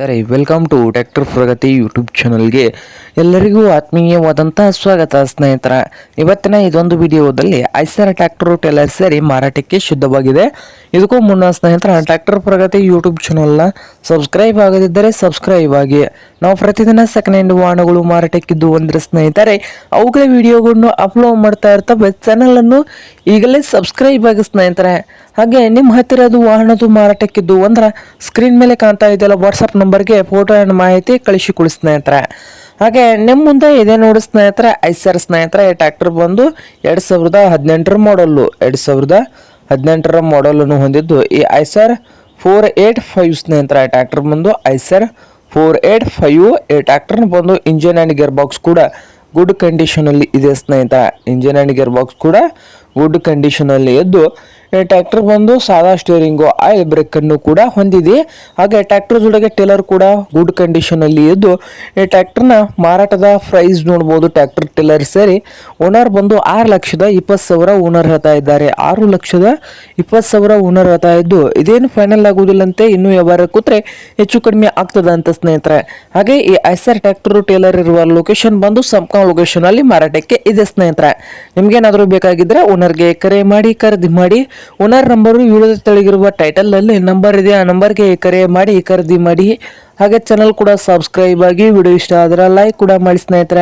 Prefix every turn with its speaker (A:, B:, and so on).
A: ಸ್ನೇಹಿತರೆ welcome to tractor Pragati YouTube ಚಾನಲ್ಗೆ ಎಲ್ಲರಿಗೂ ಆತ್ಮೀಯವಾದಂತಹ ಸ್ವಾಗತ ಸ್ನೇಹಿತರ. ಇವತ್ತಿನ ಇದೊಂದು ವಿಡಿಯೋದಲ್ಲಿ ಐಸರ್ ಟ್ರ್ಯಾಕ್ಟರ್ ಟೇಲರ್ ಸೇರಿ ಮಾರಾಟಕ್ಕೆ ಶುದ್ಧವಾಗಿದೆ. ಇದಕ್ಕೂ ಮುನ್ನ ಸ್ನೇಹಿತರ ಟ್ರ್ಯಾಕ್ಟರ್ ಪ್ರಗತಿ ಯೂಟ್ಯೂಬ್ ಚಾನಲ್ನ ಸಬ್ಸ್ಕ್ರೈಬ್ ಆಗದಿದ್ದರೆ ಸಬ್ಸ್ಕ್ರೈಬ್ ಆಗಿ. ನಾವು ಪ್ರತಿದಿನ ಸೆಕೆಂಡ್ ಹ್ಯಾಂಡ್ ವಾಹನಗಳು ಮಾರಾಟಕ್ಕಿದ್ದು ಅಂದರೆ ಸ್ನೇಹಿತರೆ ಅವುಗಳ ವಿಡಿಯೋಗಳನ್ನು ಅಪ್ಲೋಡ್ ಮಾಡ್ತಾ ಇರ್ತವೆ. ಚಾನಲನ್ನು ಈಗಲೇ ಸಬ್ಸ್ಕ್ರೈಬ್ ಆಗಿ ಸ್ನೇಹಿತರೆ. ಹಾಗೆ ನಿಮ್ಮ ಹತ್ತಿರದ ವಾಹನದ ಮಾರಾಟಕ್ಕಿದ್ದು ಅಂದ್ರೆ ಸ್ಕ್ರೀನ್ ಮೇಲೆ ಕಾಣ್ತಾ ಇದೆಯಲ್ಲ ವಾಟ್ಸಪ್ ನಂಬರ್ಗೆ ಫೋಟೋ ಆ್ಯಂಡ್ ಮಾಹಿತಿ ಕಳಿಸಿಕೊಡಿ ಸ್ನೇಹಿತರೆ. ಹಾಗೆ ನಿಮ್ಮ ಮುಂದೆ ಇದೆ ನೋಡಿ ಸ್ನೇಹಿತರೆ ಐಸರ್ ಸ್ನೇಹಿತರೆ. ಟ್ರ್ಯಾಕ್ಟರ್ ಬಂದು 2018 ಮಾಡಲ್ಲು, 2018 ಮಾಡಲನ್ನು ಹೊಂದಿದ್ದು ಈ ಐಸರ್ 485 ಸ್ನೇಹಿತರೆ. ಟ್ರ್ಯಾಕ್ಟರ್ ಬಂದು ಐಸರ್ 485. ಈ ಟ್ರ್ಯಾಕ್ಟರ್ ಬಂದು ಇಂಜಿನ್ ಆ್ಯಂಡ್ ಗೇರ್ ಬಾಕ್ಸ್ ಕೂಡ ಗುಡ್ ಕಂಡೀಷನಲ್ಲಿ ಇದೆ ಸ್ನೇಹಿತರೆ. ಇಂಜಿನ್ ಆ್ಯಂಡ್ ಗೇರ್ ಬಾಕ್ಸ್ ಕೂಡ ಗುಡ್ ಕಂಡೀಷನಲ್ಲಿ ಇದ್ದು ಈ ಟ್ರ್ಯಾಕ್ಟರ್ ಬಂದು ಸಾದಾ ಸ್ಟೇರಿಂಗು ಆಯಿಲ್ ಬ್ರೇಕನ್ನು ಕೂಡ ಹೊಂದಿದೆ. ಹಾಗೆ ಟ್ರ್ಯಾಕ್ಟರ್ ಜೊತೆಗೆ ಟೇಲರ್ ಕೂಡ ಗುಡ್ ಕಂಡೀಷನಲ್ಲಿ ಇದ್ದು ಈ ಟ್ರ್ಯಾಕ್ಟರ್ನ ಮಾರಾಟದ ಪ್ರೈಸ್ ನೋಡ್ಬೋದು. ಟ್ರ್ಯಾಕ್ಟರ್ ಟೇಲರ್ ಸೇರಿ ಓನರ್ ಬಂದು 6,20,000 ಓನರ್ ಹೇಳ್ತಾ ಇದ್ದಾರೆ. 6,20,000 ಓನರ್ ಹೇಳ್ತಾ ಇದ್ದು ಇದೇನು ಫೈನಲ್ ಆಗುವುದಿಲ್ಲಂತೆ, ಇನ್ನೂ ವ್ಯವಹಾರ ಕೂತ್ರೆ ಹೆಚ್ಚು ಕಡಿಮೆ ಆಗ್ತದೆ ಅಂತ ಸ್ನೇಹಿತರೆ. ಹಾಗೆ ಈ ಐಸರ್ ಟ್ರ್ಯಾಕ್ಟರ್ ಟೇಲರ್ ಇರುವ ಲೊಕೇಶನ್ ಬಂದು ಸಂಪರ್ಕ ಲೊಕೇಶನ್ ಅಲ್ಲಿ ಮಾರಾಟಕ್ಕೆ ಇದೆ ಸ್ನೇಹಿತರೆ. ನಿಮ್ಗೇನಾದರೂ ಬೇಕಾಗಿದ್ರೆ ಓನರ್ಗೆ ಕರೆ ಮಾಡಿ ಖರೀದಿ ಮಾಡಿ. ಓನರ್ ನಂಬರು ವಿಡಿಯೋದ ತೆಳಗಿರುವ ಟೈಟಲ್ ಅಲ್ಲಿ ನಂಬರ್ ಇದೆ, ಆ ನಂಬರ್ಗೆ ಕರೆ ಮಾಡಿ ಖರೀದಿ ಮಾಡಿ. ಹಾಗೆ ಚಾನಲ್ ಕೂಡ ಸಬ್ಸ್ಕ್ರೈಬ್ ಆಗಿ. ವಿಡಿಯೋ ಇಷ್ಟ ಆದ್ರೆ ಲೈಕ್ ಕೂಡ ಮಾಡಿ ಸ್ನೇಹಿತರೆ.